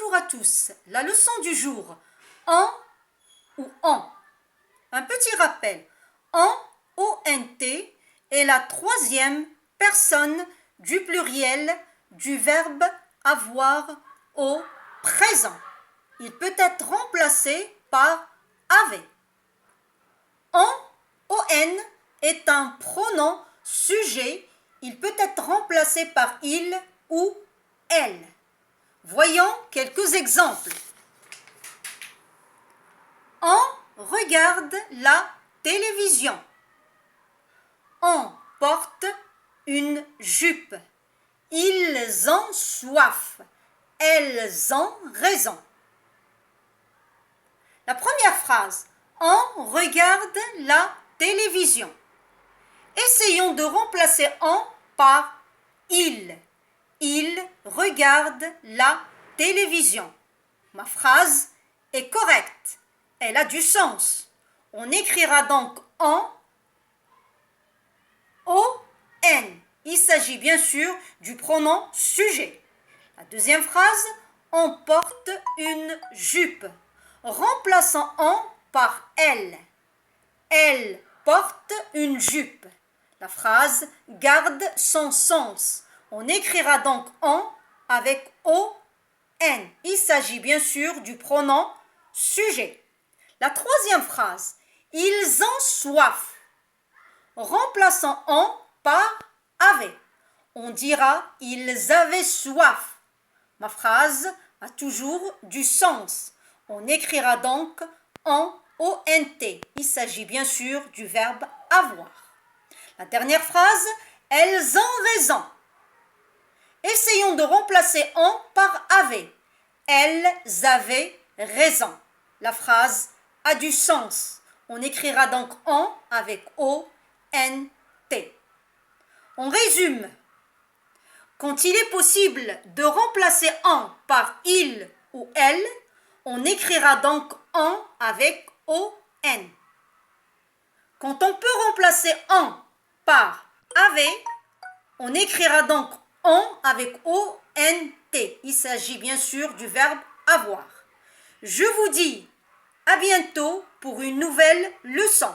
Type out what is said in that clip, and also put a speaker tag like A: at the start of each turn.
A: Bonjour à tous. La leçon du jour, en ou en. Un petit rappel, en, O-N-T, est la troisième personne du pluriel du verbe avoir au présent. Il peut être remplacé par avait. En, O-N, est un pronom sujet. Il peut être remplacé par il ou elle. Voyons quelques exemples. On regarde la télévision. On porte une jupe. Ils ont soif. Elles ont raison. La première phrase. On regarde la télévision. Essayons de remplacer on par il. Il regarde la télévision. Ma phrase est correcte. Elle a du sens. On écrira donc en O-N. Il s'agit bien sûr du pronom sujet. La deuxième phrase, on porte une jupe. Remplaçant en par elle. Elle porte une jupe. La phrase garde son sens. On écrira donc en avec O-N. Il s'agit bien sûr du pronom sujet. La troisième phrase, ils ont soif. Remplaçant en par avait. On dira ils avaient soif. Ma phrase a toujours du sens. On écrira donc en O-N-T. Il s'agit bien sûr du verbe avoir. La dernière phrase, elles ont raison. Essayons de remplacer en par avait. Elles avaient raison. La phrase a du sens. On écrira donc en avec O-N-T. On résume. Quand il est possible de remplacer en par il ou elle, on écrira donc en avec O-N. Quand on peut remplacer en par avait, on écrira donc en avec O-N-T. Il s'agit bien sûr du verbe avoir. Je vous dis à bientôt pour une nouvelle leçon.